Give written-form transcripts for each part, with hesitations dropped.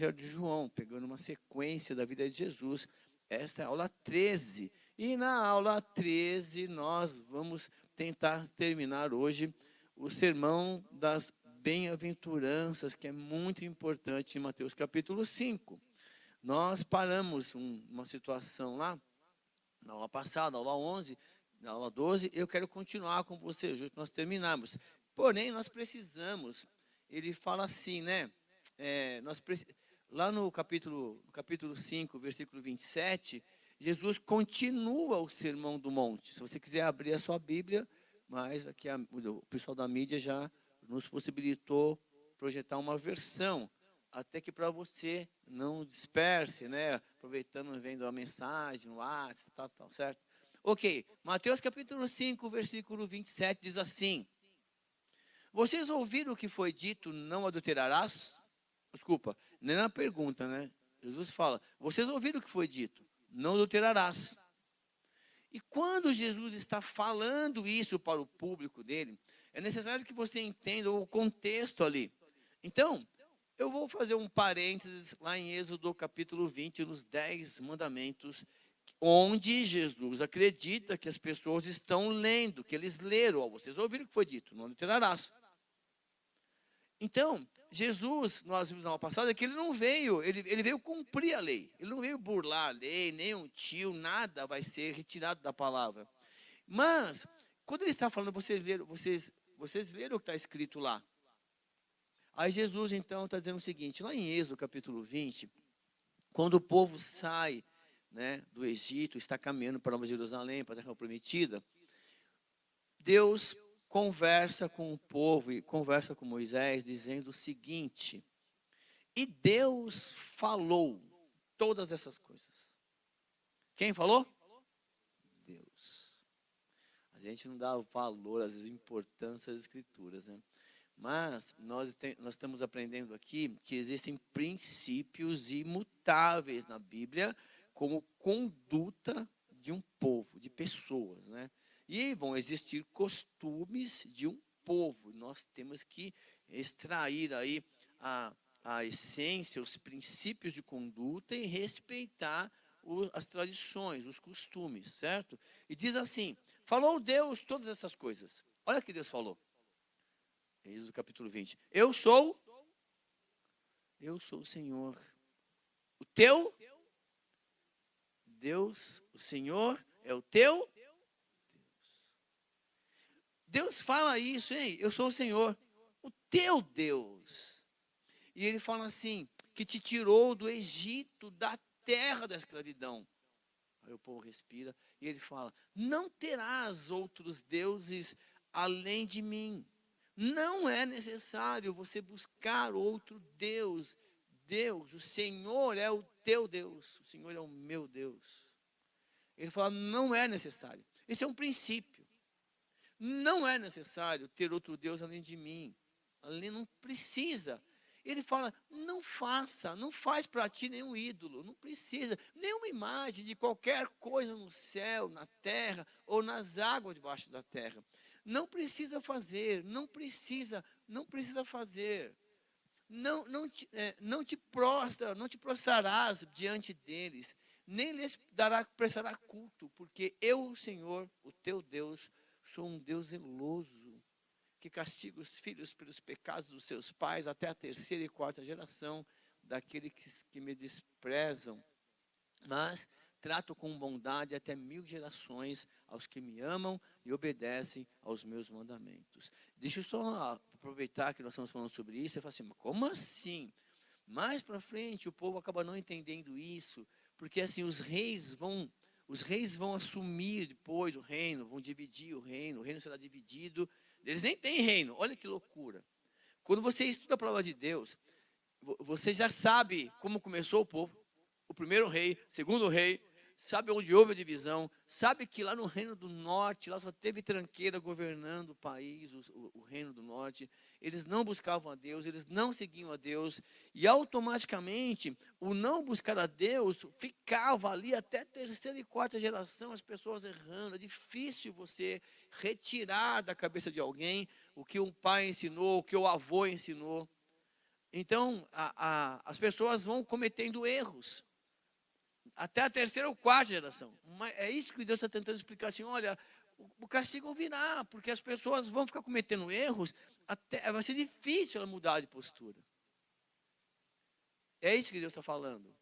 Evangelho de João, pegando uma sequência da vida de Jesus. Esta é a aula 13. E na aula 13 nós vamos tentar terminar hoje o sermão das bem-aventuranças, que é muito importante em Mateus capítulo 5. Nós paramos uma situação lá, na aula passada, aula 11, na aula 12, eu quero continuar com você, hoje nós terminamos. Porém, nós precisamos, ele fala assim, né? Lá no capítulo 5, versículo 27, Jesus continua o Sermão do Monte. Se você quiser abrir a sua Bíblia, mas aqui o pessoal da mídia já nos possibilitou projetar uma versão, até que para você não disperse, né? Aproveitando, vendo a mensagem no WhatsApp, tal, certo? Ok, Mateus capítulo 5, versículo 27 diz assim: vocês ouviram o que foi dito, não adulterarás? Desculpa, nem na pergunta, né? Jesus fala, vocês ouviram o que foi dito, não adulterarás. E quando Jesus está falando isso para o público dele, é necessário que você entenda o contexto ali. Então, eu vou fazer um parênteses lá em Êxodo capítulo 20, nos 10 mandamentos, onde Jesus acredita que as pessoas estão lendo, que eles leram. Vocês ouviram o que foi dito, não adulterarás. Então, Jesus, nós vimos na aula passada, que ele não veio, ele veio cumprir a lei. Ele não veio burlar a lei, nem um tio, nada vai ser retirado da palavra. Mas, quando ele está falando, vocês leram o que está escrito lá. Aí Jesus, então, está dizendo o seguinte, lá em Êxodo, capítulo 20, quando o povo sai, né, do Egito, está caminhando para Nova Jerusalém, para a terra prometida, Deus conversa com o povo e conversa com Moisés, dizendo o seguinte: e Deus falou todas essas coisas. Quem falou? Deus. A gente não dá valor, às vezes, importância às escrituras, né? Mas nós estamos aprendendo aqui que existem princípios imutáveis na Bíblia, como conduta de um povo, de pessoas, né? E vão existir costumes de um povo. Nós temos que extrair aí a essência, os princípios de conduta e respeitar as tradições, os costumes, certo? E diz assim, falou Deus todas essas coisas. Olha o que Deus falou. Êxodo capítulo 20. Eu sou o Senhor. O teu Deus, o Senhor é o teu Deus. Deus fala isso, hein? Eu sou o Senhor, o teu Deus. E ele fala assim, que te tirou do Egito, da terra da escravidão. Aí o povo respira e ele fala, não terás outros deuses além de mim. Não é necessário você buscar outro Deus. Deus, o Senhor é o teu Deus. O Senhor é o meu Deus. Ele fala, não é necessário. Esse é um princípio. Não é necessário ter outro Deus além de mim. Além, não precisa. Ele fala, não faz para ti nenhum ídolo, não precisa, nenhuma imagem de qualquer coisa no céu, na terra ou nas águas debaixo da terra. Não precisa fazer, não precisa fazer. Não te prostrarás diante deles, nem lhes prestará culto, porque eu, o Senhor, o teu Deus, sou um Deus zeloso, que castiga os filhos pelos pecados dos seus pais até a 3ª e 4ª geração daqueles que me desprezam. Mas trato com bondade até 1000 gerações aos que me amam e obedecem aos meus mandamentos. Deixa eu só aproveitar que nós estamos falando sobre isso e falar assim, mas como assim? Mais para frente o povo acaba não entendendo isso, porque assim os reis vão assumir depois o reino, vão dividir o reino será dividido. Eles nem têm reino, olha que loucura. Quando você estuda a palavra de Deus, você já sabe como começou o povo, o primeiro rei, segundo rei, sabe onde houve a divisão, sabe que lá no Reino do Norte, lá só teve tranqueira governando o país, o Reino do Norte, eles não buscavam a Deus, eles não seguiam a Deus, e automaticamente, o não buscar a Deus, ficava ali até a 3ª e 4ª geração, as pessoas errando. É difícil você retirar da cabeça de alguém o que um pai ensinou, o que o avô ensinou. Então, as pessoas vão cometendo erros. Até a terceira ou quarta geração. Mas é isso que Deus está tentando explicar assim, olha, o castigo virá, porque as pessoas vão ficar cometendo erros, até vai ser difícil ela mudar de postura. É isso que Deus está falando.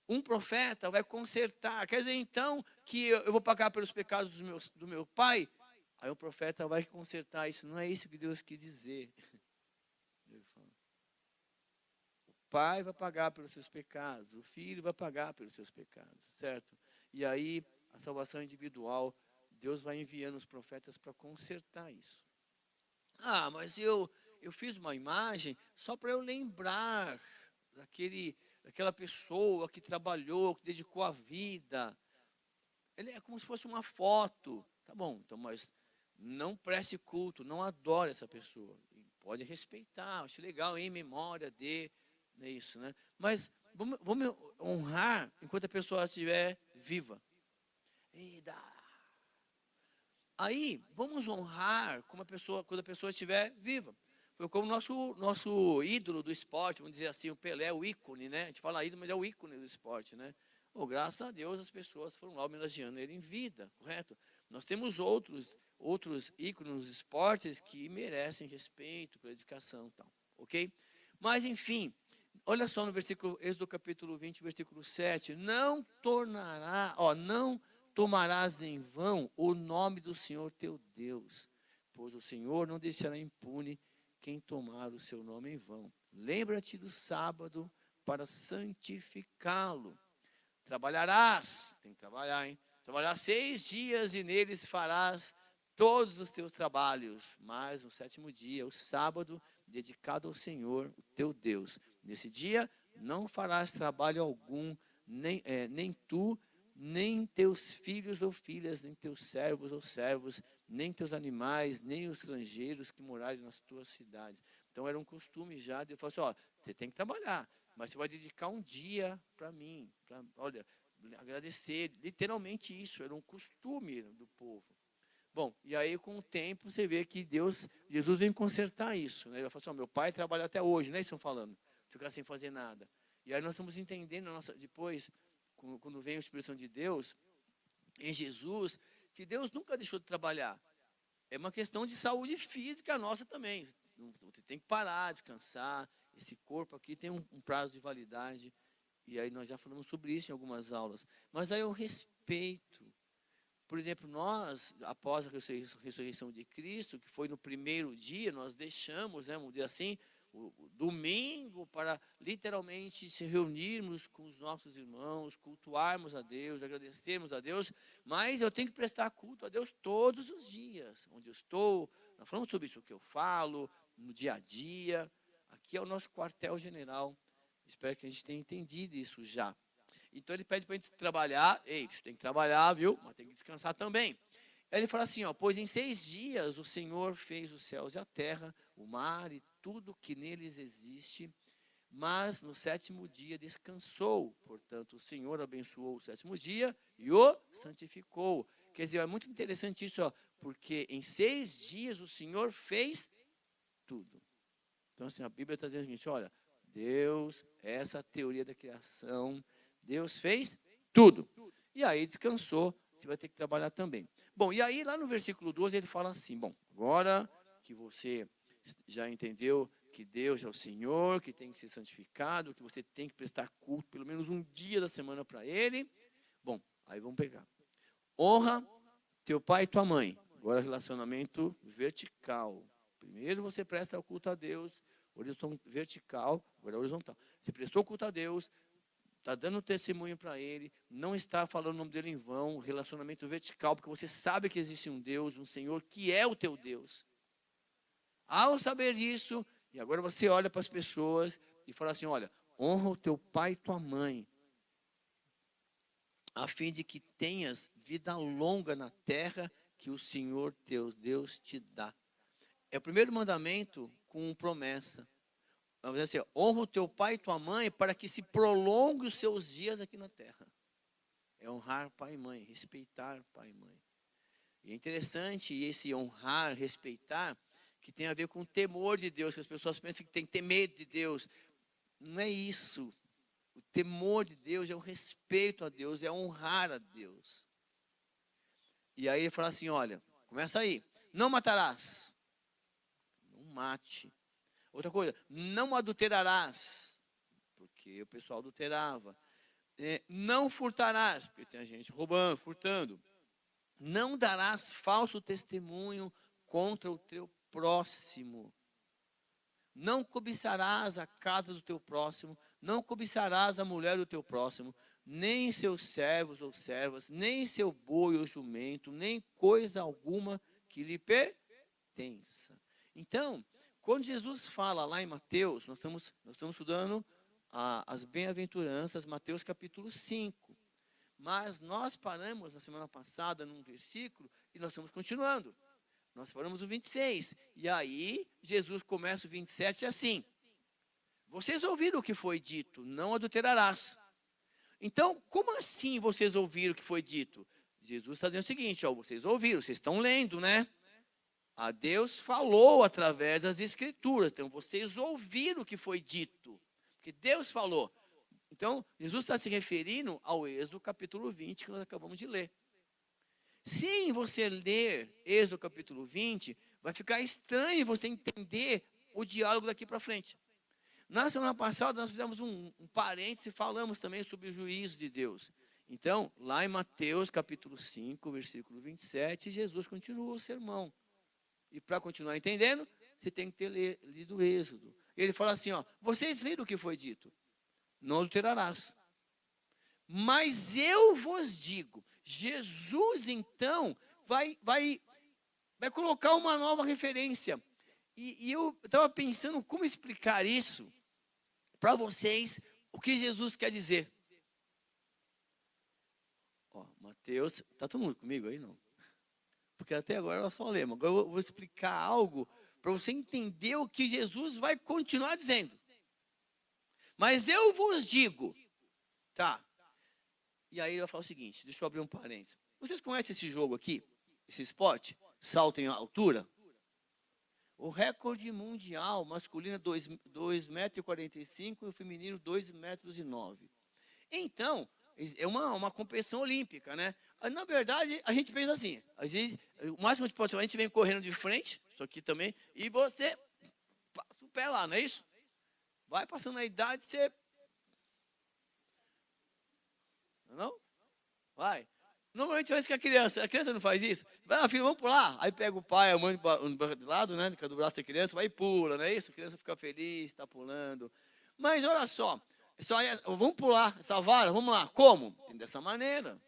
Um profeta vai consertar. Quer dizer, então, que eu vou pagar pelos pecados do meu pai? Aí o profeta vai consertar isso. Não é isso que Deus quis dizer. O pai vai pagar pelos seus pecados. O filho vai pagar pelos seus pecados. Certo? E aí, a salvação individual, Deus vai enviando os profetas para consertar isso. Ah, mas eu fiz uma imagem só para eu lembrar daquela pessoa que trabalhou, que dedicou a vida. Ele é como se fosse uma foto. Tá bom, então, mas não preste culto, não adore essa pessoa. Pode respeitar, acho legal, em memória de, é isso, né? Mas vamos honrar enquanto a pessoa estiver viva. Aí, vamos honrar quando a pessoa estiver viva. Foi como nosso ídolo do esporte, vamos dizer assim, o Pelé, o ícone, né? A gente fala ídolo, mas é o ícone do esporte, né? Oh, graças a Deus as pessoas foram lá homenageando ele em vida, correto? Nós temos outros ícones nos esportes que merecem respeito pela dedicação e tal, ok? Mas, enfim, olha só no versículo, Êxodo capítulo 20, versículo 7, não tomarás em vão o nome do Senhor teu Deus, pois o Senhor não deixará impune quem tomar o seu nome em vão. Lembra-te do sábado para santificá-lo. Trabalharás, tem que trabalhar, hein? Trabalharás 6 dias e neles farás todos os teus trabalhos, mas no 7º dia, o sábado, dedicado ao Senhor, o teu Deus. Nesse dia não farás trabalho algum, nem tu, nem teus filhos ou filhas, nem teus servos ou servos, nem teus animais, nem os estrangeiros que morarem nas tuas cidades. Então era um costume já de eu falar assim, ó, você tem que trabalhar, mas você vai dedicar um dia para mim, olha, agradecer, literalmente isso, era um costume do povo. Bom, e aí com o tempo você vê que Jesus vem consertar isso, né? Ele vai falar assim, ó, meu pai trabalha até hoje, não é isso que estão falando, ficar sem fazer nada. E aí nós estamos entendendo, depois, quando vem a expressão de Deus, em Jesus, que Deus nunca deixou de trabalhar. É uma questão de saúde física nossa também. Você tem que parar, descansar. Esse corpo aqui tem um prazo de validade. E aí nós já falamos sobre isso em algumas aulas. Mas aí o respeito. Por exemplo, nós, após a ressurreição de Cristo, que foi no primeiro dia, nós deixamos, né, vamos dizer assim, o domingo para literalmente se reunirmos com os nossos irmãos, cultuarmos a Deus, agradecermos a Deus, mas eu tenho que prestar culto a Deus todos os dias, onde eu estou. Nós falamos sobre isso, o que eu falo, no dia a dia. Aqui é o nosso quartel-general. Espero que a gente tenha entendido isso já. Então ele pede para a gente trabalhar. Ei, você tem que trabalhar, viu? Mas tem que descansar também. Aí ele fala assim, ó, pois em 6 dias o Senhor fez os céus e a terra, o mar e tudo que neles existe, mas no 7º dia descansou. Portanto, o Senhor abençoou o 7º dia e o santificou. Quer dizer, é muito interessante isso, ó, porque em 6 dias o Senhor fez tudo. Então, assim, a Bíblia está dizendo o seguinte, olha, Deus, essa teoria da criação, Deus fez tudo. E aí descansou, você vai ter que trabalhar também. Bom, e aí lá no versículo 12 ele fala assim, bom, agora que você já entendeu que Deus é o Senhor, que tem que ser santificado, que você tem que prestar culto pelo menos um dia da semana para Ele. Bom, aí vamos pegar. Honra teu pai e tua mãe. Agora relacionamento vertical. Primeiro você presta o culto a Deus, vertical, agora horizontal. Você prestou culto a Deus, está dando testemunho para Ele, não está falando o nome dele em vão, relacionamento vertical, porque você sabe que existe um Deus, um Senhor, que é o teu Deus. Ao saber disso, e agora você olha para as pessoas e fala assim, olha, honra o teu pai e tua mãe, a fim de que tenhas vida longa na terra que o Senhor teu Deus te dá. É o primeiro mandamento com promessa. Vamos dizer assim, honra o teu pai e tua mãe para que se prolongue os seus dias aqui na terra. É honrar pai e mãe, respeitar pai e mãe. E é interessante esse honrar, respeitar, que tem a ver com o temor de Deus, que as pessoas pensam que tem que ter medo de Deus. Não é isso. O temor de Deus é o respeito a Deus, é honrar a Deus. E aí ele fala assim, olha, começa aí. Não matarás. Não mate. Outra coisa, não adulterarás. Porque o pessoal adulterava. Não furtarás, porque tinha gente roubando, furtando. Não darás falso testemunho contra o teu próximo. Não cobiçarás a casa do teu próximo, não cobiçarás a mulher do teu próximo, nem seus servos ou servas, nem seu boi ou jumento, nem coisa alguma que lhe pertença. Então, quando Jesus fala lá em Mateus, nós estamos estudando as bem-aventuranças, Mateus capítulo 5. Mas nós paramos na semana passada num versículo e nós estamos continuando. Nós paramos no 26. E aí, Jesus começa o 27 assim. Vocês ouviram o que foi dito, não adulterarás. Então, como assim vocês ouviram o que foi dito? Jesus está dizendo o seguinte, ó, vocês ouviram, vocês estão lendo, né? A Deus falou através das Escrituras. Então, vocês ouviram o que foi dito. Porque Deus falou. Então, Jesus está se referindo ao Êxodo capítulo 20, que nós acabamos de ler. Se você ler Êxodo capítulo 20, vai ficar estranho você entender o diálogo daqui para frente. Na semana passada, nós fizemos um parêntese e falamos também sobre o juízo de Deus. Então, lá em Mateus capítulo 5, versículo 27, Jesus continua o sermão. E para continuar entendendo, você tem que ter lido o Êxodo. Ele fala assim, ó, vocês leram o que foi dito? Não adulterarás. Mas eu vos digo, Jesus então vai colocar uma nova referência. E eu estava pensando como explicar isso para vocês, o que Jesus quer dizer. Ó, Mateus, está todo mundo comigo aí, não? Porque até agora nós só lemos. Agora eu vou explicar algo para você entender o que Jesus vai continuar dizendo. Mas eu vos digo, tá? E aí ele vai falar o seguinte, deixa eu abrir um parênteses. Vocês conhecem esse jogo aqui? Esse esporte? Salto em altura? O recorde mundial masculino é 2,45 m e o feminino 2,09 m. Então, é uma competição olímpica, né? Na verdade, a gente pensa assim, o máximo que pode ser, a gente vem correndo de frente, isso aqui também, e você passa o pé lá, não é isso? Vai passando a idade, você... Não? Vai. Normalmente faz com a criança não faz isso? Vai, filho, vamos pular. Aí pega o pai, a mãe do lado, né? Do braço da criança, vai e pula, não é isso? A criança fica feliz, está pulando. Mas olha só, vamos pular essa vara, vamos lá. Como? Dessa maneira.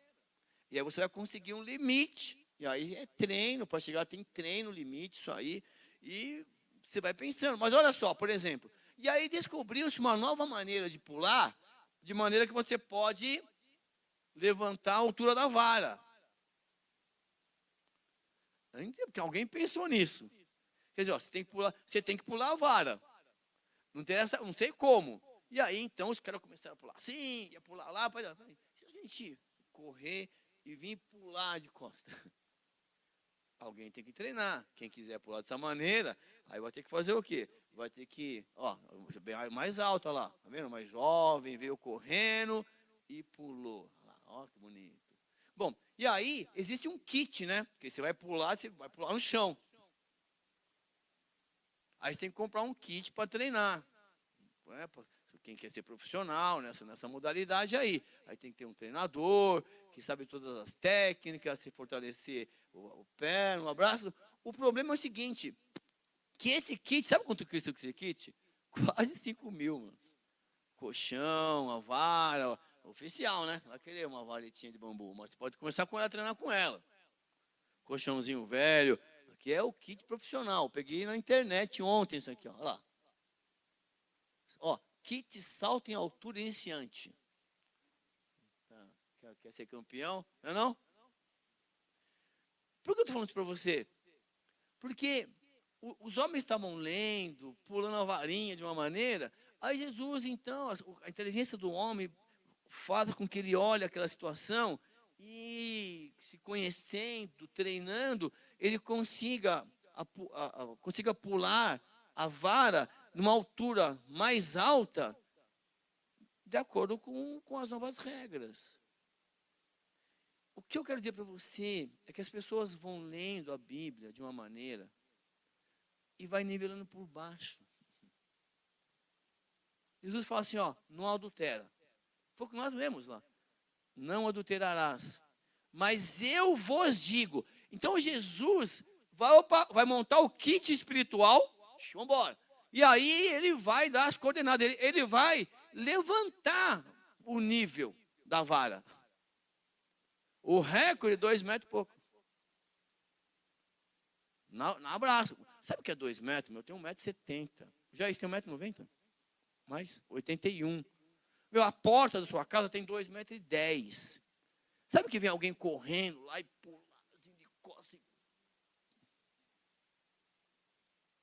E aí você vai conseguir um limite. E aí é treino, para chegar tem treino, limite, isso aí. E você vai pensando. Mas olha só, por exemplo. E aí descobriu-se uma nova maneira de pular, de maneira que você pode levantar a altura da vara. Porque alguém pensou nisso. Quer dizer, ó, você tem que pular a vara. Não sei como. E aí, então, os caras começaram a pular assim, ia pular lá. Se a gente correr e vir pular de costa, alguém tem que treinar. Quem quiser pular dessa maneira, aí vai ter que fazer o quê? Vai ter que, ó, mais alto, olha lá. Tá vendo? Mais jovem, veio correndo e pulou. Ó, que bonito. Bom, e aí existe um kit, né? Porque você vai pular no chão. Aí você tem que comprar um kit para treinar. Quem quer ser profissional nessa modalidade aí. Aí tem que ter um treinador que sabe todas as técnicas, se fortalecer o pé, o braço. O problema é o seguinte, que esse kit, sabe quanto custa esse kit? Quase 5 mil, mano. Colchão, a vara... Oficial, né? Vai querer uma varetinha de bambu, mas você pode começar com ela a treinar com ela. Colchãozinho velho. Aqui é o kit profissional. Peguei na internet ontem isso aqui, ó. Olha lá. Ó, kit salto em altura iniciante. Quer ser campeão? Não é não? Por que eu estou falando isso para você? Porque os homens estavam lendo, pulando a varinha de uma maneira. Aí Jesus, então, a inteligência do homem faz com que ele olhe aquela situação e, se conhecendo, treinando, ele consiga consiga pular a vara numa altura mais alta, de acordo com as novas regras. O que eu quero dizer para você é que as pessoas vão lendo a Bíblia de uma maneira e vai nivelando por baixo. Jesus fala assim, ó, não adultera. Foi o que nós lemos lá. Não adulterarás. Mas eu vos digo. Então Jesus vai montar o kit espiritual. Vamos embora. E aí ele vai dar as coordenadas. Ele vai levantar o nível da vara. O recorde é 2 metros e pouco. Na abraço. Sabe o que é 2 metros? Eu tenho 1,70 m. Já isso tem 1,90 m? Mais 81. A porta da sua casa tem 2,10 m. Sabe que vem alguém correndo lá e pula assim de costas?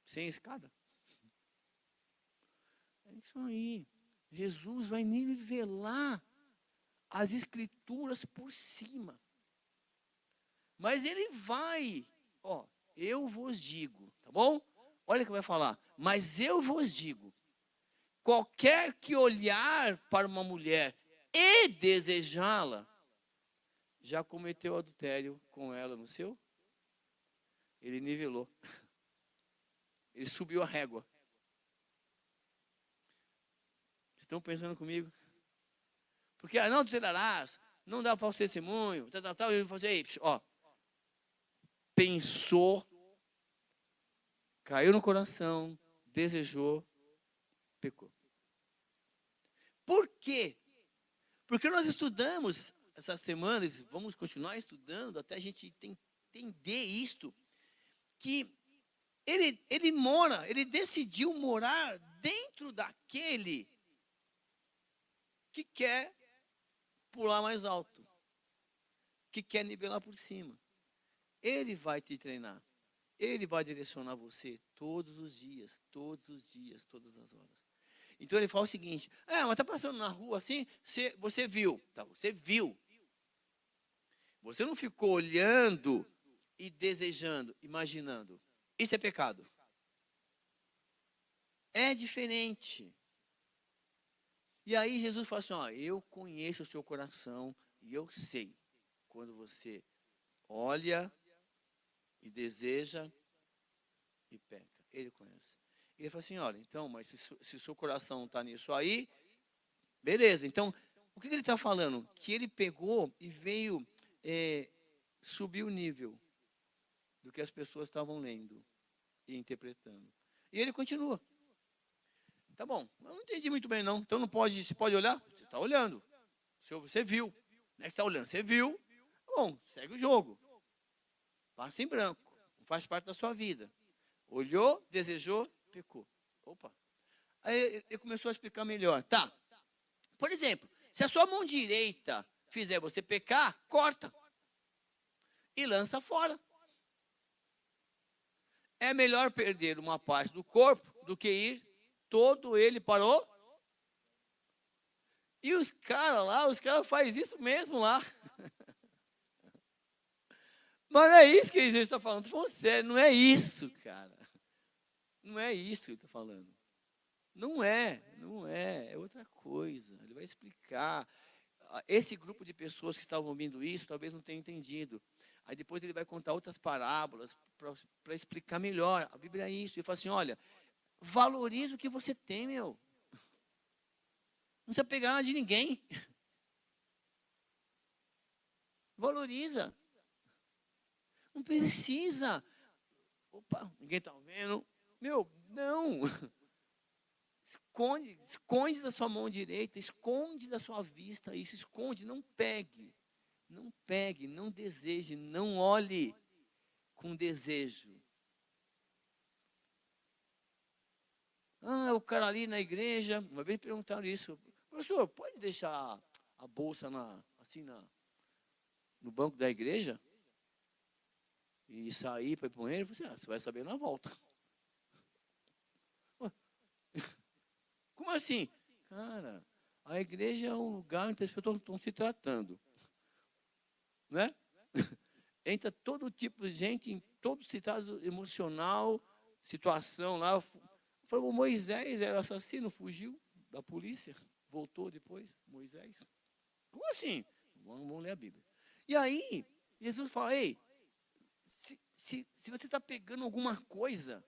Sem escada? É isso aí. Jesus vai nivelar as escrituras por cima. Mas ele vai, ó, eu vos digo, tá bom? Olha o que vai falar. Mas eu vos digo, qualquer que olhar para uma mulher e desejá-la, já cometeu adultério com ela no seu? Ele nivelou. Ele subiu a régua. Estão pensando comigo? Porque não adulterarás, não dá falso testemunho, tal, ele falou assim, ó, pensou, caiu no coração, desejou, pecou. Por quê? Porque nós estudamos essas semanas, vamos continuar estudando até a gente entender isto, que ele decidiu morar dentro daquele que quer pular mais alto, que quer nivelar por cima. Ele vai te treinar. Ele vai direcionar você todos os dias, todas as horas. Então ele fala o seguinte, mas está passando na rua assim, você viu. Tá, você viu. Você não ficou olhando e desejando, imaginando. Isso é pecado. É diferente. E aí Jesus fala assim, ó, eu conheço o seu coração e eu sei quando você olha e deseja e peca. Ele conhece. Ele fala assim, olha, então, mas se o seu coração está nisso aí, beleza. Então, o que ele está falando? Que ele pegou e veio subir o nível do que as pessoas estavam lendo e interpretando. E ele continua. Tá bom, eu não entendi muito bem não. Então não pode, você pode olhar? Você está olhando. Você viu. Não é que você está olhando, você viu. Bom, segue o jogo. Passa em branco. Não faz parte da sua vida. Olhou, desejou, pecou. Opa. Aí ele começou a explicar melhor. Tá. Por exemplo, se a sua mão direita fizer você pecar, corta. E lança fora. É melhor perder uma parte do corpo do que ir todo ele parou. E os caras fazem isso mesmo lá. Mas não é isso que Jesus está falando. Estou falando sério, não é isso, cara. Não é isso que ele está falando. Não é. É outra coisa. Ele vai explicar. Esse grupo de pessoas que estavam ouvindo isso, talvez não tenha entendido. Aí depois ele vai contar outras parábolas para explicar melhor. A Bíblia é isso. Ele fala assim, olha, valoriza o que você tem, meu. Não precisa pegar nada de ninguém. Valoriza. Não precisa. Opa, ninguém está vendo. Meu, não. Esconde da sua mão direita, esconde da sua vista isso, esconde, não pegue. Não pegue, não deseje, não olhe com desejo. O cara ali na igreja, uma vez perguntaram isso, professor, pode deixar a bolsa no banco da igreja? E sair para ir para o banheiro? Você vai saber na volta. Como assim? Cara, a igreja é um lugar onde as pessoas estão se tratando. Né? Entra todo tipo de gente em todo citado emocional, situação lá. Falou, Moisés era assassino, fugiu da polícia, voltou depois, Moisés. Como assim? Vamos ler a Bíblia. E aí, Jesus fala, ei, se você está pegando alguma coisa,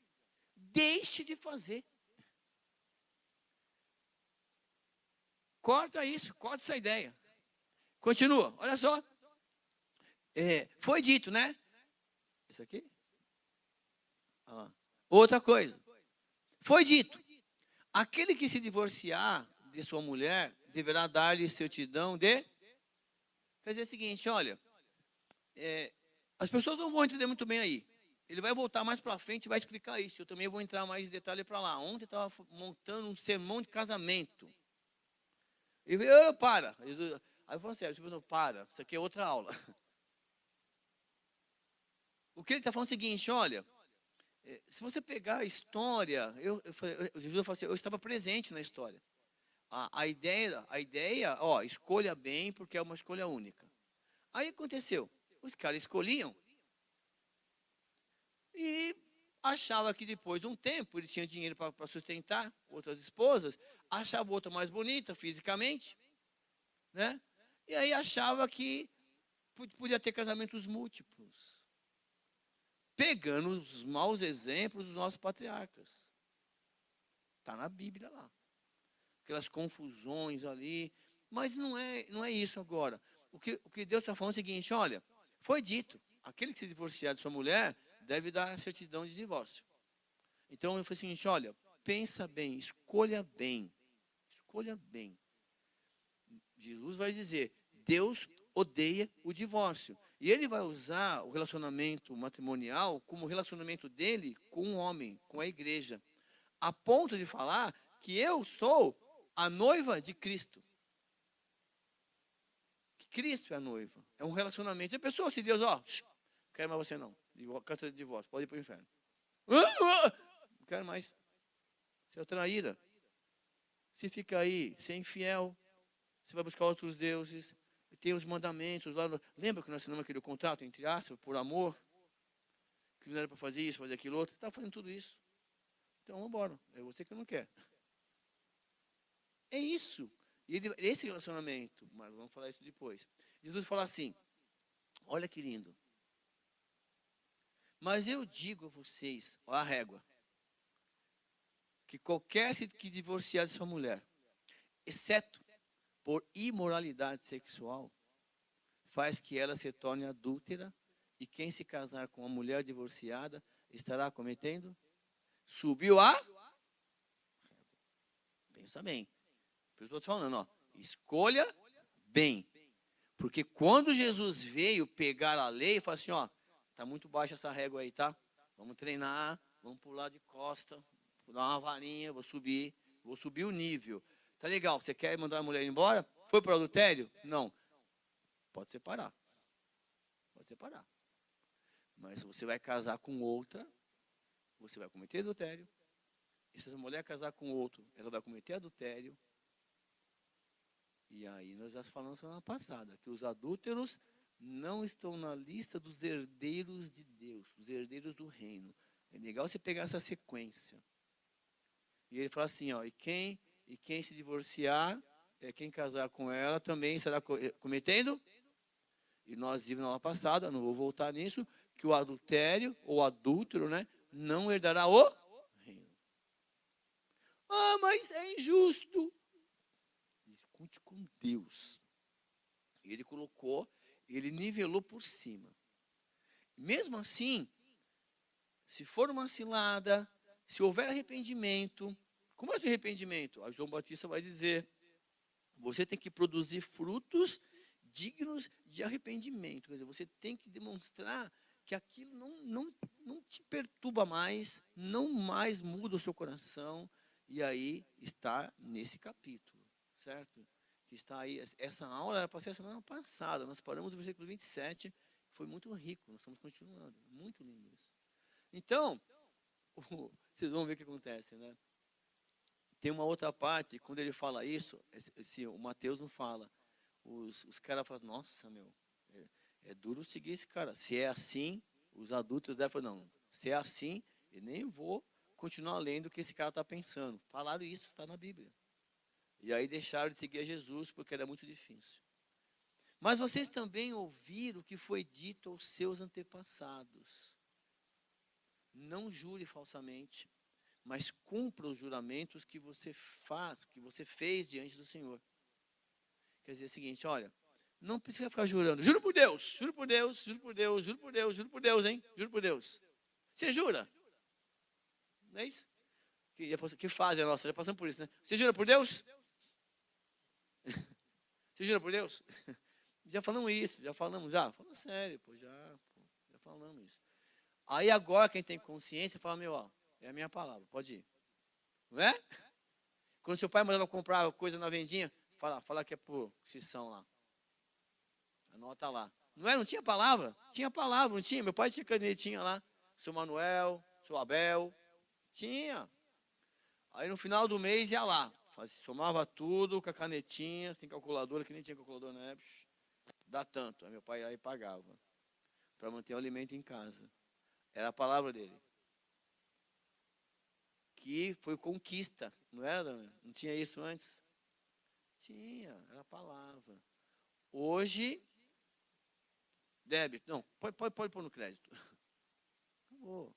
deixe de fazer. Corta isso, corta essa ideia. Continua, olha só. Foi dito, né? Isso aqui? Outra coisa. Foi dito, aquele que se divorciar de sua mulher, deverá dar-lhe certidão de... Quer dizer o seguinte, olha, as pessoas não vão entender muito bem aí. Ele vai voltar mais para frente e vai explicar isso. Eu também vou entrar mais em detalhe para lá. Ontem eu estava montando um sermão de casamento. E eu, para. Aí eu falei sério, para, isso aqui é outra aula. O que ele está falando é o seguinte, olha, se você pegar a história, Jesus falou assim, eu estava presente na história. A ideia, escolha bem, porque é uma escolha única. Aí aconteceu, os caras escolhiam e achava que depois de um tempo, ele tinha dinheiro para sustentar outras esposas, achava outra mais bonita fisicamente, né? E aí achava que podia ter casamentos múltiplos, pegando os maus exemplos dos nossos patriarcas. Está na Bíblia lá. Aquelas confusões ali. Mas não é isso agora. O que Deus está falando é o seguinte, olha, foi dito, aquele que se divorciar de sua mulher deve dar certidão de divórcio. Então, eu falei o seguinte, olha, pensa bem, escolha bem. Escolha bem. Jesus vai dizer, Deus odeia o divórcio. E ele vai usar o relacionamento matrimonial como o relacionamento dele com um homem, com a igreja. A ponto de falar que eu sou a noiva de Cristo. Que Cristo é a noiva. É um relacionamento. A pessoa, se Deus, não quero mais você não. Carta de divórcio, pode ir para o inferno. Não quero mais. Você é traíra. Se fica aí, você é infiel. Você vai buscar outros deuses. Tem os mandamentos lá. Lembra que nós assinamos aquele contrato, entre aspas, por amor? Que não era para fazer isso, fazer aquilo outro. Você está fazendo tudo isso. Então, vamos embora. É você que não quer. É isso. E esse relacionamento, mas vamos falar isso depois. Jesus fala assim, olha que lindo. Mas eu digo a vocês, olha a régua, que qualquer que divorciar de sua mulher, exceto por imoralidade sexual, faz que ela se torne adúltera, e quem se casar com uma mulher divorciada estará cometendo? Subiu a? Pensa bem. Eu estou te falando, escolha bem. Porque quando Jesus veio pegar a lei, falou assim, está muito baixa essa régua aí, tá? Vamos treinar, vamos pular de costa, vou dar uma varinha, vou subir o nível. Tá legal, você quer mandar a mulher embora? Foi para o adultério? Não. Pode separar. Pode separar. Mas se você vai casar com outra, você vai cometer adultério. E se a mulher casar com outro, ela vai cometer adultério. E aí nós já falamos semana passada, que os adúlteros não estão na lista dos herdeiros de Deus, dos herdeiros do reino. É legal você pegar essa sequência. E ele fala assim, e quem se divorciar, quem casar com ela também será cometendo. E nós vimos na aula passada, não vou voltar nisso, que o adultério, ou adúltero, né, não herdará o reino. Mas é injusto. Discute com Deus. Ele nivelou por cima. Mesmo assim, se for uma cilada, se houver arrependimento, como é esse arrependimento? A João Batista vai dizer, você tem que produzir frutos dignos de arrependimento. Quer dizer, você tem que demonstrar que aquilo não te perturba mais, não mais muda o seu coração. E aí está nesse capítulo, certo? Que está aí, essa aula era para ser a semana passada, nós paramos no versículo 27, foi muito rico, nós estamos continuando, muito lindo isso. Então, vocês vão ver o que acontece, né? Tem uma outra parte, quando ele fala isso, o Mateus não fala, os caras falam, nossa, meu, é duro seguir esse cara, se é assim, Os adultos devem falar, não, se é assim, eu nem vou continuar lendo o que esse cara está pensando. Falaram isso, está na Bíblia. E aí deixaram de seguir a Jesus porque era muito difícil. Mas vocês também ouviram o que foi dito aos seus antepassados. Não jure falsamente, mas cumpra os juramentos que você faz, que você fez diante do Senhor. Quer dizer o seguinte, olha, não precisa ficar jurando. Juro por Deus, juro por Deus, juro por Deus, juro por Deus, juro por Deus, hein? Juro por Deus. Você jura? Não é isso? Que fase a nossa? Já passamos por isso, né? Você jura por Deus? Você jura por Deus? Já falamos isso, já falamos, já. Falando sério, já falamos isso. Aí agora quem tem consciência fala, meu, ó, é a minha palavra, pode ir. Não é? Quando seu pai mandava comprar coisa na vendinha, fala que é por sessão lá. Anota lá. Não é? Não tinha palavra? Tinha palavra, não tinha? Meu pai tinha canetinha lá. Seu Manuel, seu Abel. Tinha. Aí no final do mês ia lá. Somava tudo com a canetinha, sem calculadora, que nem tinha calculadora na época. Dá tanto. Aí meu pai aí pagava. Para manter o alimento em casa. Era a palavra dele. Que foi conquista. Não era, Dana? Não tinha isso antes? Tinha. Era a palavra. Hoje, débito. Não, pode pôr no crédito. Acabou.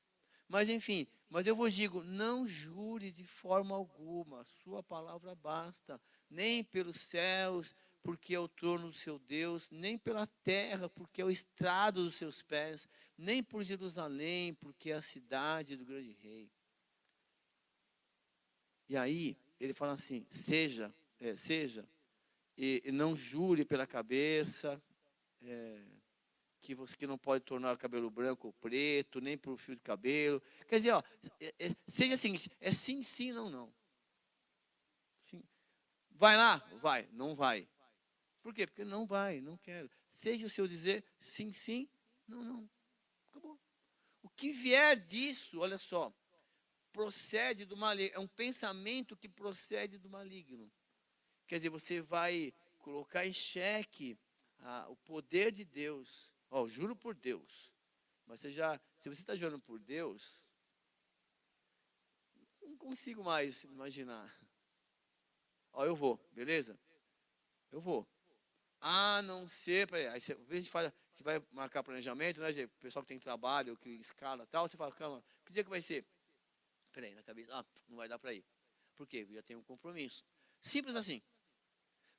Mas enfim, mas eu vos digo, não jure de forma alguma, sua palavra basta, nem pelos céus, porque é o trono do seu Deus, nem pela terra, porque é o estrado dos seus pés, nem por Jerusalém, porque é a cidade do grande rei. E aí, ele fala assim, seja, e não jure pela cabeça, que não pode tornar o cabelo branco ou preto, nem por fio de cabelo. Quer dizer, ó, seja o seguinte, é sim, sim, não, não. Sim. Vai lá? Vai. Não vai. Por quê? Porque não vai, não quero. Seja o seu dizer sim, sim, não, não. Acabou. O que vier disso, olha só, procede do maligno. É um pensamento que procede do maligno. Quer dizer, você vai colocar em xeque o poder de Deus. Ó, juro por Deus. Mas se você está jurando por Deus, eu não consigo mais imaginar. Ó, eu vou, beleza? Eu vou. A não ser, peraí, aí você vai marcar planejamento, né, gente? O pessoal que tem trabalho, que escala e tal, você fala, calma, que dia que vai ser? Peraí, na cabeça, não vai dar para ir. Por quê? Eu já tenho um compromisso. Simples assim.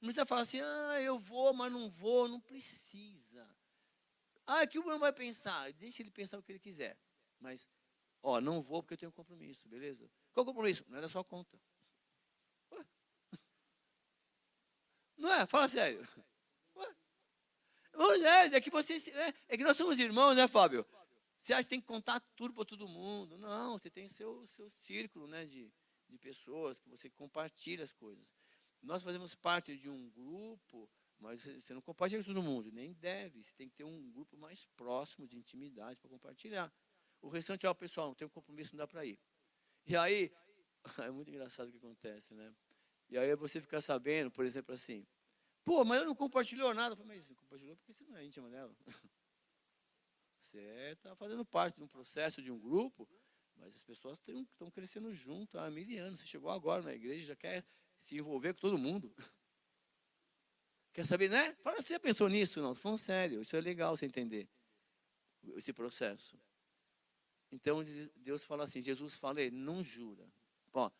Não precisa falar assim, eu vou, mas não vou, não precisa. Que o Bruno vai pensar? Deixa ele pensar o que ele quiser. Mas, não vou porque eu tenho um compromisso, beleza? Qual o compromisso? Não é da sua conta. Ué? Não é? Fala sério. É que é que nós somos irmãos, né, Fábio? Você acha que tem que contar tudo para todo mundo? Não, você tem seu círculo, né, de pessoas que você compartilha as coisas. Nós fazemos parte de um grupo, mas você não compartilha com todo mundo, nem deve. Você tem que ter um grupo mais próximo de intimidade para compartilhar. O restante, pessoal, não tem um compromisso, não dá para ir. E aí, é muito engraçado o que acontece, né? E aí você fica sabendo, por exemplo, assim, pô, mas ela não compartilhou nada. Eu falei, mas você compartilhou porque você não é íntima dela. Você está fazendo parte de um processo, de um grupo, mas as pessoas estão crescendo junto há 1000 anos. Você chegou agora na igreja, já quer se envolver com todo mundo. Quer saber, né? Fala, você já pensou nisso? Não, estou falando sério. Isso é legal você entender esse processo. Então, Deus fala assim, Jesus fala, não jura. Ó,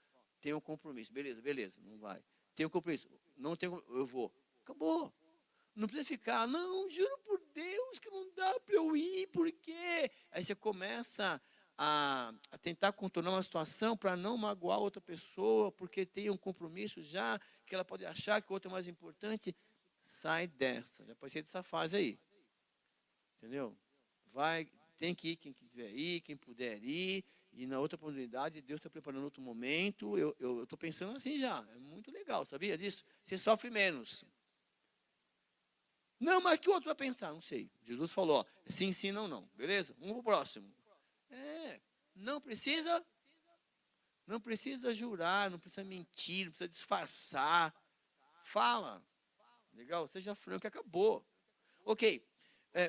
tem um compromisso. Beleza, não vai. Tem um compromisso. Não tenho, eu vou. Acabou. Não precisa ficar, não, juro por Deus que não dá para eu ir, por quê? Aí você começa a tentar contornar uma situação para não magoar outra pessoa, porque tem um compromisso já, que ela pode achar que o outro é mais importante. Sai dessa, já pode ser dessa fase aí. Entendeu? Tem que ir quem quiser ir, quem puder ir, e na outra oportunidade, Deus está preparando outro momento. Eu estou pensando assim já, é muito legal, sabia disso? Você sofre menos. Não, mas que o outro vai pensar? Não sei. Jesus falou, sim, sim, não, não. Beleza? Vamos para o próximo. Não precisa jurar, não precisa mentir, não precisa disfarçar. Fala. Legal? Seja franco, acabou. Ok.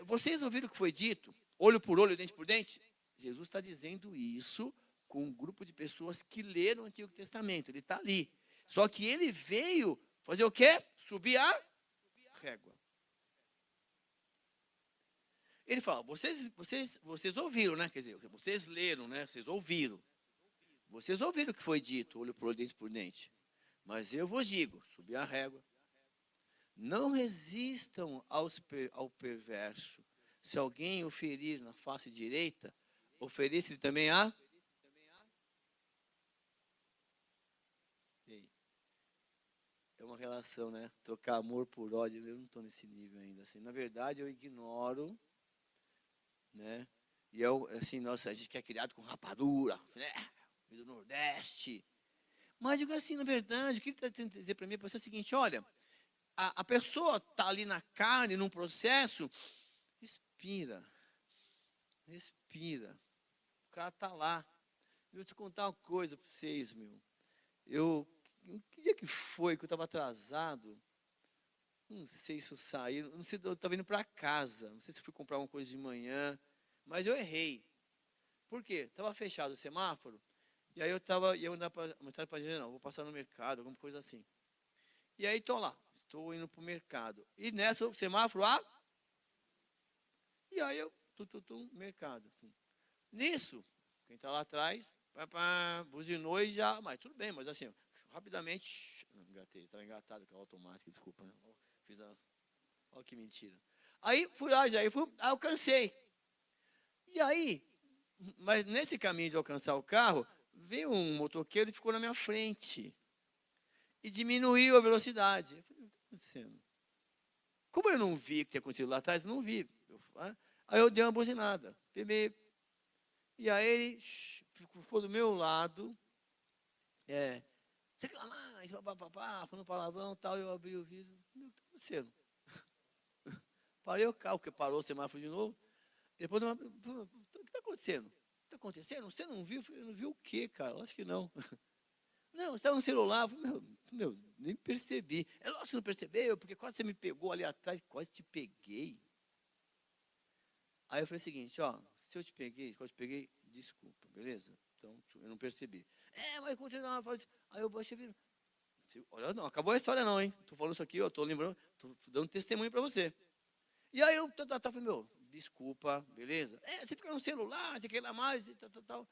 Vocês ouviram o que foi dito olho por olho, dente por dente? Jesus está dizendo isso com um grupo de pessoas que leram o Antigo Testamento. Ele está ali. Só que ele veio fazer o quê? Subir a régua. Ele fala, vocês ouviram, né? Quer dizer, vocês leram, né? Vocês ouviram. Vocês ouviram o que foi dito, olho por olho, dente por dente. Mas eu vos digo, subir a régua. Não resistam ao perverso. Se alguém o ferir na face direita, ofereça também a... É uma relação, né? Trocar amor por ódio, eu não estou nesse nível ainda. Assim, na verdade, eu ignoro, né? E eu, assim, nossa, a gente que é criado com rapadura, né? Do Nordeste. Mas digo assim, na verdade, o que ele está tentando dizer para mim é o seguinte, olha, a pessoa está ali na carne, num processo, respira. O cara está lá. Eu vou te contar uma coisa para vocês, meu. Que dia que foi que eu estava atrasado? Não sei se eu saí, não sei, eu estava indo para casa, não sei se eu fui comprar uma coisa de manhã, mas eu errei. Por quê? Estava fechado o semáforo, e aí eu andava para não, vou passar no mercado, alguma coisa assim. E aí estou indo para o mercado. E nessa, o semáforo, e aí eu, mercado. Nisso, quem está lá atrás, buzinou e já, mas tudo bem, mas assim, rapidamente, engatei, estava engatado com a automática, desculpa, né? Olha que mentira. Aí fui lá, aí alcancei. E aí, mas nesse caminho de alcançar o carro, veio um motoqueiro e ficou na minha frente. E diminuiu a velocidade. Eu falei, o que está acontecendo? Como eu não vi o que tinha acontecido lá atrás, não vi. Aí eu dei uma buzinada. E aí ele ficou do meu lado. Sei lá mais, falando palavrão e tal, eu abri o vidro. Meu, o que está acontecendo? Parei o carro, porque parou o semáforo de novo. Depois, o que está acontecendo? O que está acontecendo? Você não viu? Eu não vi o quê, cara? Acho que não. Não, você estava no celular. Meu, nem percebi. É lógico que você não percebeu, porque quase você me pegou ali atrás, quase te peguei. Aí eu falei o seguinte, se eu te peguei, desculpa, beleza? Então, eu não percebi. Mas continuava. Aí eu baixei e olha, não, acabou a história não, hein? Tô falando isso aqui, eu tô lembrando, tô dando testemunho para você. E aí eu falei, meu, desculpa, beleza? Você fica no celular, você quer lá mais, e tal.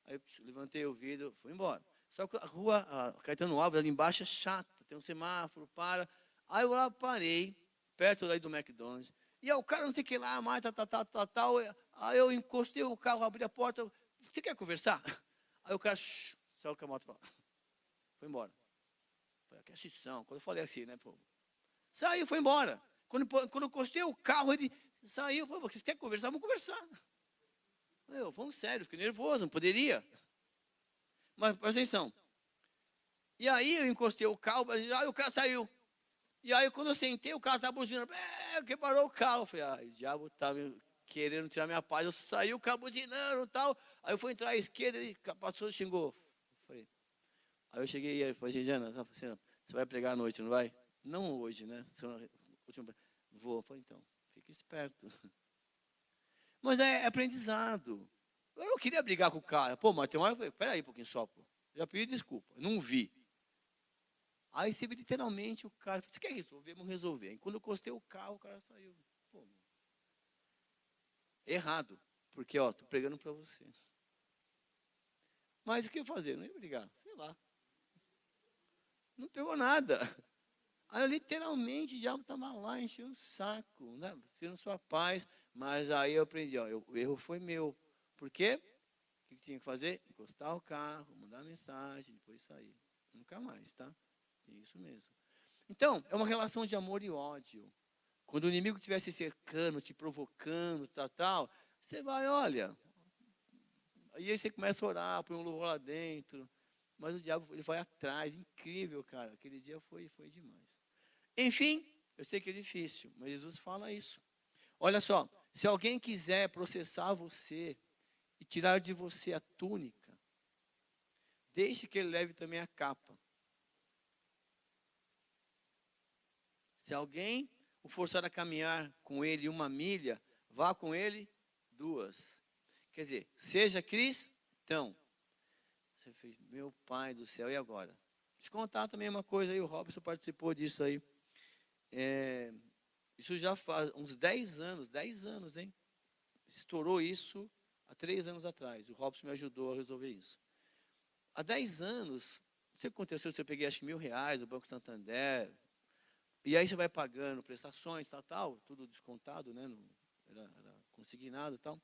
Aí eu levantei o vidro, fui embora. Só que a rua, a Caetano Alves, ali embaixo é chata, tem um semáforo, para. Aí eu lá parei, perto daí do McDonald's, e aí o cara não sei o que lá, mais, tal. Aí eu encostei o carro, abri a porta, você quer conversar? Aí o cara, saiu com a moto pra lá. Foi embora. Falei, que assistição. Quando eu falei assim, né, pô. Saiu, foi embora. Quando eu encostei o carro, ele saiu. Pô, você quer conversar? Vamos conversar. Eu, vamos sério, fiquei nervoso, não poderia. Mas presta atenção. E aí eu encostei o carro, aí o cara saiu. E aí quando eu sentei, o cara estava buzinando. Que parou o carro. Eu falei, o diabo tá querendo tirar minha paz. Eu saí, o carro buzinando e tal. Aí eu fui entrar à esquerda, ele passou e xingou. Falei. Aí eu cheguei e falei, Jana, você vai pregar à noite, não vai? Não hoje, né? Vou. Falei, então, fica esperto. Mas é aprendizado. Eu não queria brigar com o cara. Pô, mas tem uma hora eu falei, peraí um pouquinho só, pô. Já pedi desculpa, não vi. Aí você vê literalmente o cara, você quer resolver? Vamos resolver. Aí quando eu encostei o carro, o cara saiu. Pô, errado, porque, tô pregando para você. Mas o que eu ia fazer? Não ia brigar, sei lá. Não pegou nada. Aí eu, literalmente o diabo estava lá, enchendo o saco, né? Sendo sua paz. Mas aí eu aprendi, o erro foi meu. Por quê? O que tinha que fazer? Encostar o carro, mandar mensagem, depois sair. Nunca mais, tá? Isso mesmo. Então, é uma relação de amor e ódio. Quando o inimigo estiver se cercando, te provocando, tal, você vai, olha. Aí você começa a orar, põe um louvor lá dentro. Mas o diabo ele vai atrás, incrível, cara. Aquele dia foi demais. Enfim, eu sei que é difícil, mas Jesus fala isso. Olha só, se alguém quiser processar você e tirar de você a túnica, deixe que ele leve também a capa. Se alguém o forçar a caminhar com ele 1 milha, vá com ele 2. Quer dizer, seja cristão. Você fez, meu pai do céu, e agora? Deixa eu contar também uma coisa aí, o Robson participou disso aí. Isso já faz uns 10 anos, hein? Estourou isso há 3 anos atrás. O Robson me ajudou a resolver isso. Há 10 anos, não sei o que aconteceu, se eu peguei acho que R$ 1.000 do Banco Santander, e aí você vai pagando prestações, tal, tudo descontado, né? Era consignado e tal.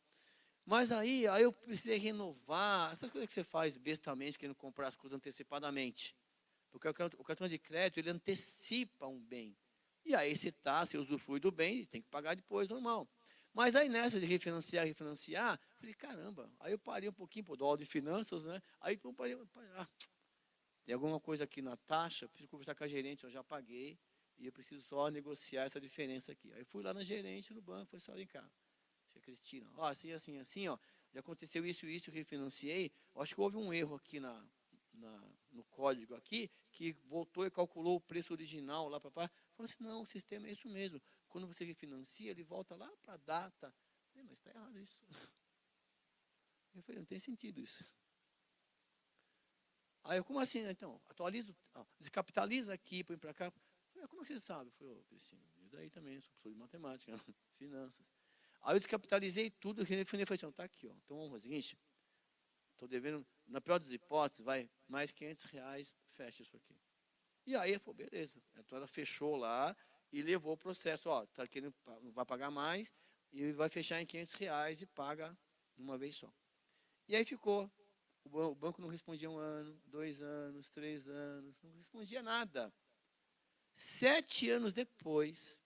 Mas aí eu precisei renovar, essas coisas que você faz bestamente, querendo comprar as coisas antecipadamente. Porque o cartão de crédito, ele antecipa um bem. E aí você usufrui do bem, tem que pagar depois, normal. Mas aí nessa de refinanciar, falei, caramba. Aí eu parei um pouquinho, dou aula de finanças, né? Aí eu parei, tem alguma coisa aqui na taxa, preciso conversar com a gerente, eu já paguei, e eu preciso só negociar essa diferença aqui. Aí fui lá na gerente, no banco, falei, só vem cá, Cristina, assim, ó, já aconteceu isso, refinanciei, acho que houve um erro aqui no código aqui, que voltou e calculou o preço original lá, falou assim, não, o sistema é isso mesmo, quando você refinancia, ele volta lá para a data. Eu falei, mas está errado isso. Eu falei, não tem sentido isso. Aí eu, como assim, então? Atualiza, descapitaliza aqui, põe para cá. Eu falei, como é que você sabe? Eu falei, Cristina, eu daí também, sou professor de matemática, finanças. Aí eu descapitalizei tudo, e falei assim, tá aqui, ó. Então vamos fazer o seguinte, estou devendo, na pior das hipóteses, vai, mais R$ 500, fecha isso aqui. E aí, falou, beleza. Então ela fechou lá e levou o processo, ó, tá querendo, não vai pagar mais, e vai fechar em R$ 500 e paga de uma vez só. E aí ficou. O banco não respondia 1 ano, 2 anos, 3 anos, não respondia nada. 7 anos depois,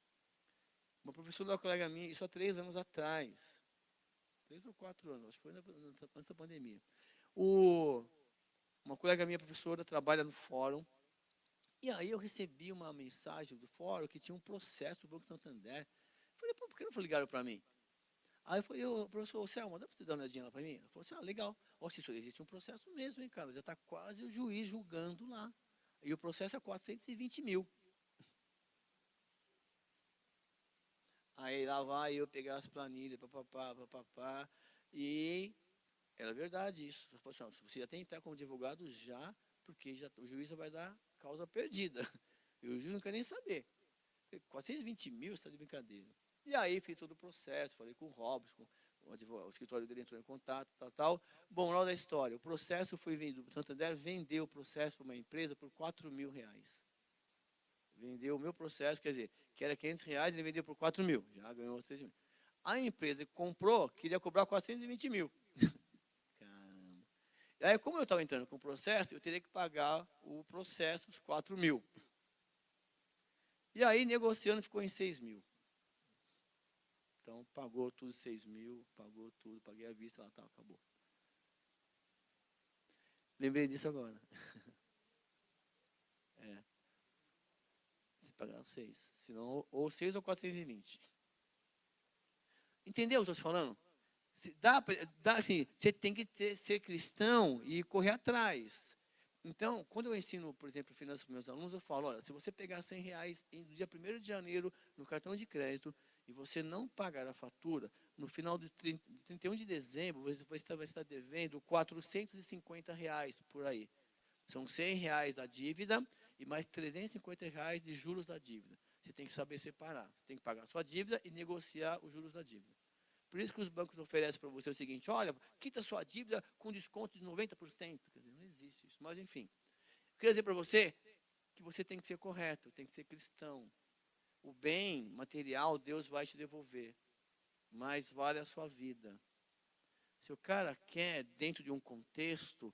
uma professora da colega minha, isso há 3 anos atrás, 3 ou 4 anos, acho que foi antes da pandemia. Uma colega minha, professora, trabalha no fórum, e aí eu recebi uma mensagem do fórum que tinha um processo do Banco Santander. Falei, pô, por que não ligaram para mim? Aí eu falei, professor Selma, dá para você dar uma olhadinha lá para mim? Ela falou assim, legal. Ó, existe um processo mesmo, hein, cara? Já está quase o juiz julgando lá. E o processo é 420 mil. Aí lá vai eu pegar as planilhas, papapá. E era verdade isso. Ela falou assim, você já tem que estar como advogado já, porque o juiz vai dar causa perdida. E o juiz não quer nem saber. 420 mil, você está de brincadeira. E aí fiz todo o processo, falei com o Robson, o escritório dele entrou em contato, tal. Bom, lá da história, o processo foi vendido, o Santander vendeu o processo para uma empresa por R$ 4.000. Vendeu o meu processo, quer dizer, que era R$ 500, ele vendeu por 4 mil, já ganhou 6 mil. A empresa que comprou queria cobrar 420 mil. Caramba. E aí, como eu estava entrando com o processo, eu teria que pagar o processo, os 4 mil. E aí, negociando, ficou em 6 mil. Então, pagou tudo 6 mil, pagou tudo, paguei a vista, lá, acabou. Lembrei disso agora. Se pagar 6, senão, ou 6 ou 420. Entendeu o que eu estou falando? Assim, você tem que ser cristão e correr atrás. Então, quando eu ensino, por exemplo, finanças para meus alunos, eu falo, olha, se você pegar R$ 100 no dia 1º de janeiro no cartão de crédito e você não pagar a fatura, no final do 31 de dezembro, você vai estar devendo R$ 450 por aí. São R$ 100 da dívida e mais R$ 350 de juros da dívida. Você tem que saber separar. Você tem que pagar a sua dívida e negociar os juros da dívida. Por isso que os bancos oferecem para você o seguinte, olha, quita sua dívida com desconto de 90%. Quer dizer, não existe isso, mas enfim. Eu queria dizer para você que você tem que ser correto, tem que ser cristão. O bem material Deus vai te devolver, mas vale a sua vida. Se o cara quer dentro de um contexto,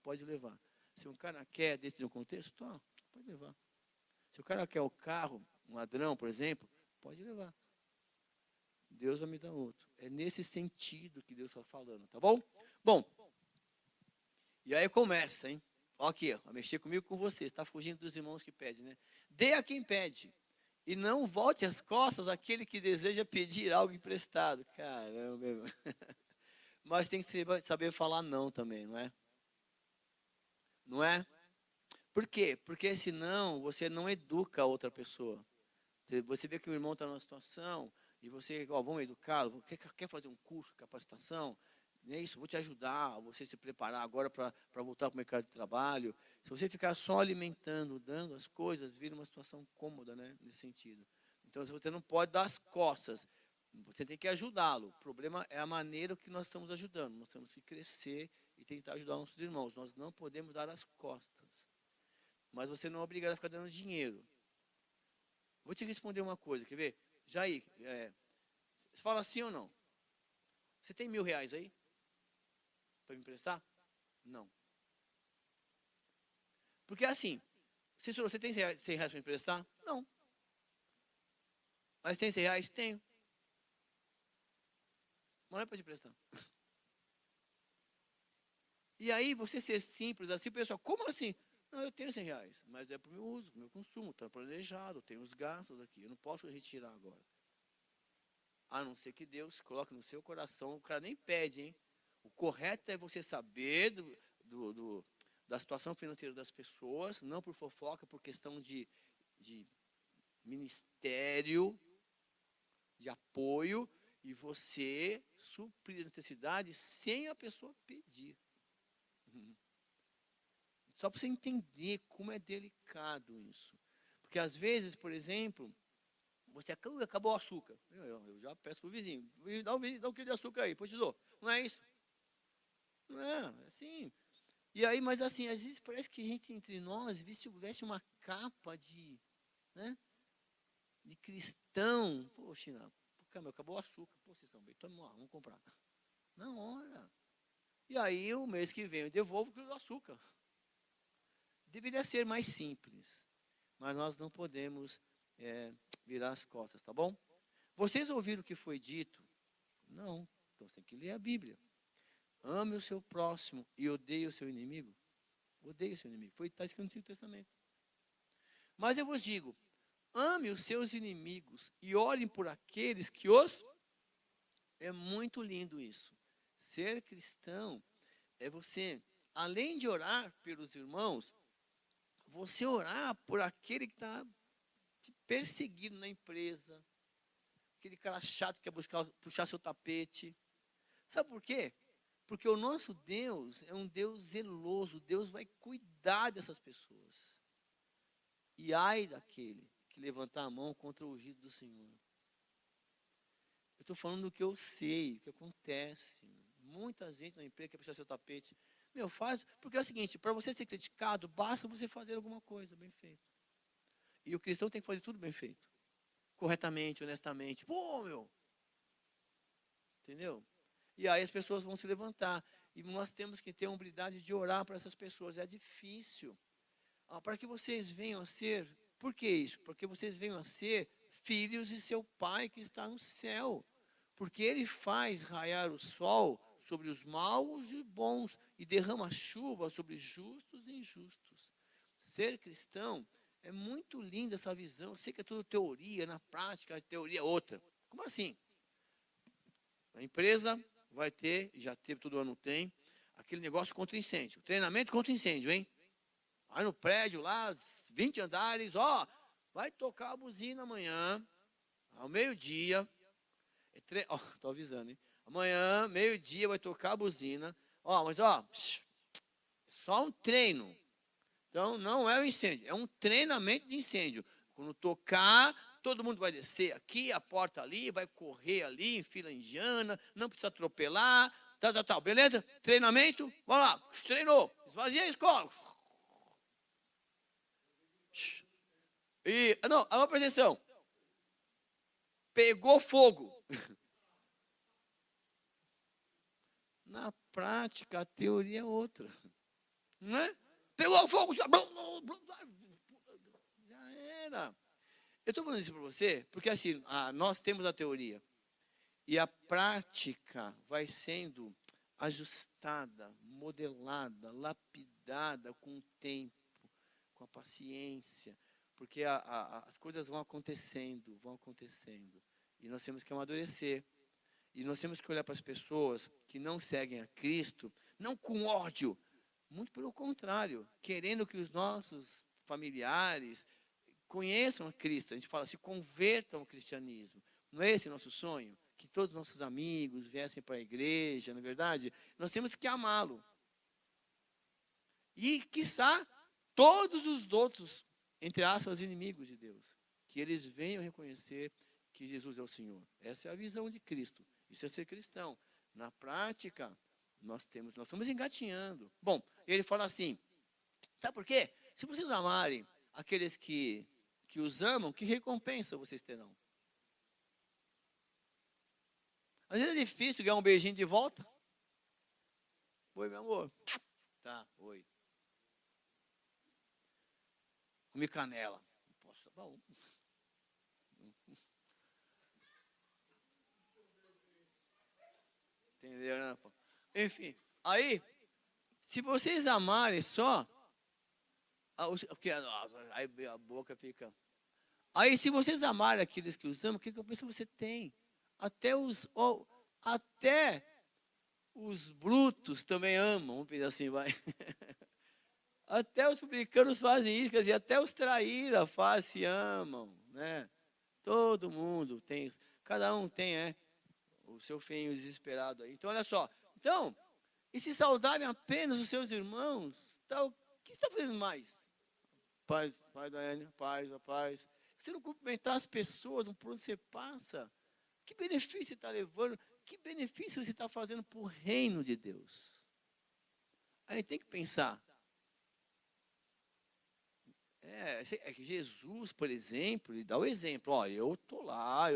pode levar. Se um cara quer dentro de um contexto, pode levar. Se o cara quer o carro, um ladrão, por exemplo, pode levar. Deus vai me dar outro. É nesse sentido que Deus está falando, tá bom? Bom, e aí começa, hein? Ó aqui, ó, a mexer comigo com você. Está fugindo dos irmãos que pedem, né? Dê a quem pede. E não volte as costas àquele que deseja pedir algo emprestado. Caramba, meu. Mas tem que saber falar não também, não é? Não é? Por quê? Porque senão você não educa a outra pessoa. Você vê que o irmão está numa situação e você, ó, vamos educá-lo, quer fazer um curso, capacitação, não é isso? Vou te ajudar, você se preparar agora para voltar para o mercado de trabalho. Se você ficar só alimentando, dando as coisas, vira uma situação cômoda, né, nesse sentido. Então, você não pode dar as costas, você tem que ajudá-lo. O problema é a maneira que nós estamos ajudando. Nós temos que crescer e tentar ajudar nossos irmãos. Nós não podemos dar as costas. Mas você não é obrigado a ficar dando dinheiro. Vou te responder uma coisa, quer ver? Jair, você fala sim ou não? Você tem R$ 1.000 aí? Para me emprestar? Não. Porque assim, você tem R$ 100 para me emprestar? Não. Mas tem R$ 100? Tenho. Mas não é para te emprestar. E aí, você ser simples assim, o pessoal, como assim? Não, eu tenho R$ 100, mas é para o meu uso, para o meu consumo, está planejado, tenho os gastos aqui, eu não posso retirar agora. A não ser que Deus coloque no seu coração, o cara nem pede, hein? O correto é você saber da situação financeira das pessoas, não por fofoca, por questão de ministério, de apoio, e você suprir a necessidade sem a pessoa pedir. Só para você entender como é delicado isso. Porque às vezes, por exemplo, você acabou o açúcar. Eu já peço para o vizinho, dá um quilo de açúcar aí, depois te dou. Não é isso? Não é assim. E aí, mas assim, às vezes parece que a gente entre nós veste uma capa né, de cristão. Poxa, acabou o açúcar. Pô, vocês são bem, vamos comprar. Na hora. E aí, o mês que vem, eu devolvo o quilo do açúcar. Deveria ser mais simples, mas nós não podemos virar as costas, tá bom? Vocês ouviram o que foi dito? Não. Então você tem que ler a Bíblia. Ame o seu próximo e odeie o seu inimigo. Odeie o seu inimigo. Está escrito no Antigo Testamento. Mas eu vos digo, ame os seus inimigos e orem por aqueles que os... É muito lindo isso. Ser cristão é você, além de orar pelos irmãos, você orar por aquele que está te perseguindo na empresa, aquele cara chato que quer puxar seu tapete. Sabe por quê? Porque o nosso Deus é um Deus zeloso. Deus vai cuidar dessas pessoas. E ai daquele que levantar a mão contra o ungido do Senhor. Eu estou falando do que eu sei, o que acontece. Muita gente na empresa quer puxar seu tapete. Faz, porque é o seguinte, para você ser criticado, basta você fazer alguma coisa bem feita. E o cristão tem que fazer tudo bem feito. Corretamente, honestamente. Entendeu? E aí as pessoas vão se levantar. E nós temos que ter a humildade de orar para essas pessoas. É difícil. Para que vocês venham a ser... Por que isso? Porque vocês venham a ser filhos de seu Pai que está no céu. Porque Ele faz raiar o sol sobre os maus e bons e derrama chuva sobre justos e injustos. Ser cristão é muito linda essa visão. Eu sei que é tudo teoria, na prática a teoria é outra. Como assim? A empresa vai ter, já teve, todo ano tem, aquele negócio contra incêndio. Treinamento contra incêndio, hein? Aí no prédio lá, 20 andares, vai tocar a buzina amanhã, ao meio-dia. Estou avisando, hein? Amanhã, meio-dia, vai tocar a buzina. Mas só um treino. Então, não é um incêndio, é um treinamento de incêndio. Quando tocar, todo mundo vai descer aqui, a porta ali, vai correr ali, em fila indiana, não precisa atropelar, tal, beleza? Treinamento, vamos lá, treinou, esvazia a escola. Não, presta atenção. Pegou fogo. Na prática, a teoria é outra. Não é? Pegou fogo, já era. Eu estou falando isso para você, porque assim, nós temos a teoria. E a prática vai sendo ajustada, modelada, lapidada com o tempo, com a paciência. Porque as coisas vão acontecendo. E nós temos que amadurecer. E nós temos que olhar para as pessoas que não seguem a Cristo, não com ódio, muito pelo contrário, querendo que os nossos familiares conheçam a Cristo. A gente fala, se convertam ao cristianismo. Não é esse o nosso sonho? Que todos os nossos amigos viessem para a igreja, não é verdade? Nós temos que amá-lo. E, quiçá, todos os outros, entre aspas, inimigos de Deus, que eles venham reconhecer que Jesus é o Senhor. Essa é a visão de Cristo. Isso é ser cristão. Na prática, nós estamos engatinhando. Bom, ele fala assim, sabe por quê? Se vocês amarem aqueles que os amam, que recompensa vocês terão? Às vezes é difícil ganhar um beijinho de volta. Oi, meu amor. Tá, oi. Comi canela. Posso, tá bom. Entendeu, né? Enfim, aí, se vocês amarem só, aí a boca fica. Aí, se vocês amarem aqueles que os amam, que recompensa você tem? Até os brutos também amam, vamos pensar assim, vai. Até os publicanos fazem isso, quer dizer, até os traíra se amam, né? Todo mundo tem, cada um tem, o seu fim desesperado aí. Então, olha só. Então, e se saudarem apenas os seus irmãos, o que você está fazendo mais? Paz, Daiane, a paz. Você não cumprimentar as pessoas por onde você passa, que benefício você está levando? Que benefício você está fazendo para o reino de Deus? A gente tem que pensar. É que Jesus, por exemplo, ele dá o exemplo. Ó, eu estou lá,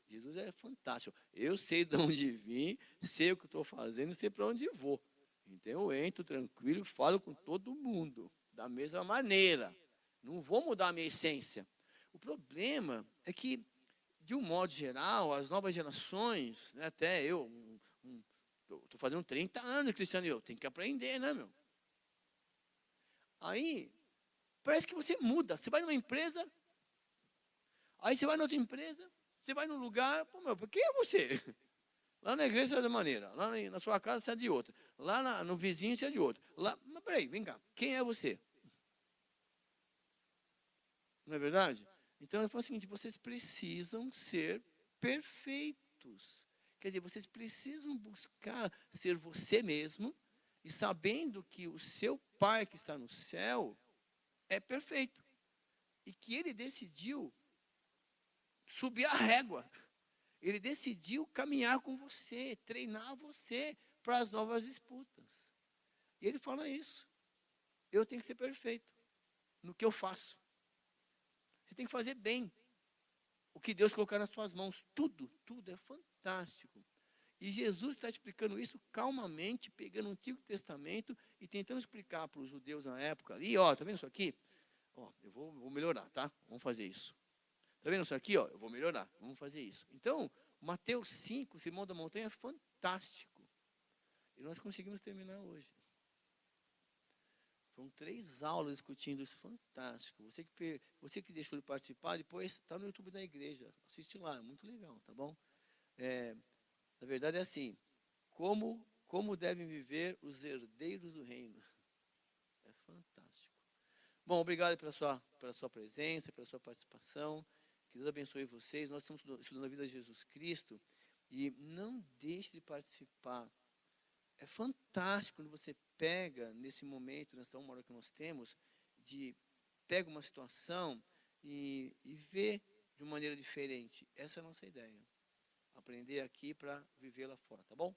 Jesus é fantástico. Eu sei de onde vim, sei o que estou fazendo, sei para onde vou. Então eu entro tranquilo e falo com todo mundo, da mesma maneira. Não vou mudar a minha essência. O problema é que, de um modo geral, as novas gerações, né, até eu estou fazendo 30 anos de cristiano, eu tenho que aprender, né, meu? Aí, parece que você muda. Você vai numa empresa, aí você vai na outra empresa, você vai num lugar, pô, meu, quem é você? Lá na igreja você é de uma maneira, lá na sua casa você é de outra, lá no vizinho você é de outra. Mas peraí, vem cá, quem é você? Não é verdade? Então ele falou o seguinte, vocês precisam ser perfeitos. Quer dizer, vocês precisam buscar ser você mesmo e sabendo que o seu Pai que está no céu é perfeito. E que ele decidiu subir a régua. Ele decidiu caminhar com você, treinar você para as novas disputas. E ele fala isso. Eu tenho que ser perfeito no que eu faço. Você tem que fazer bem o que Deus colocar nas suas mãos. Tudo é fantástico. E Jesus está explicando isso calmamente, pegando o Antigo Testamento e tentando explicar para os judeus na época ali, ó, tá vendo isso aqui? Ó, eu vou melhorar, tá? Vamos fazer isso. Tá vendo isso aqui, ó? Eu vou melhorar, vamos fazer isso. Então, Mateus 5, Sermão da Montanha, é fantástico. E nós conseguimos terminar hoje. Foram 3 aulas discutindo isso, fantástico. Você que deixou de participar, depois está no YouTube da igreja. Assiste lá, é muito legal, tá bom? Na verdade é assim, como devem viver os herdeiros do reino. É fantástico. Bom, obrigado pela sua presença, pela sua participação. Que Deus abençoe vocês. Nós estamos estudando a vida de Jesus Cristo. E não deixe de participar. É fantástico quando você pega, nesse momento, nessa uma hora que nós temos, pega uma situação e vê de uma maneira diferente. Essa é a nossa ideia. Aprender aqui para viver lá fora, tá bom?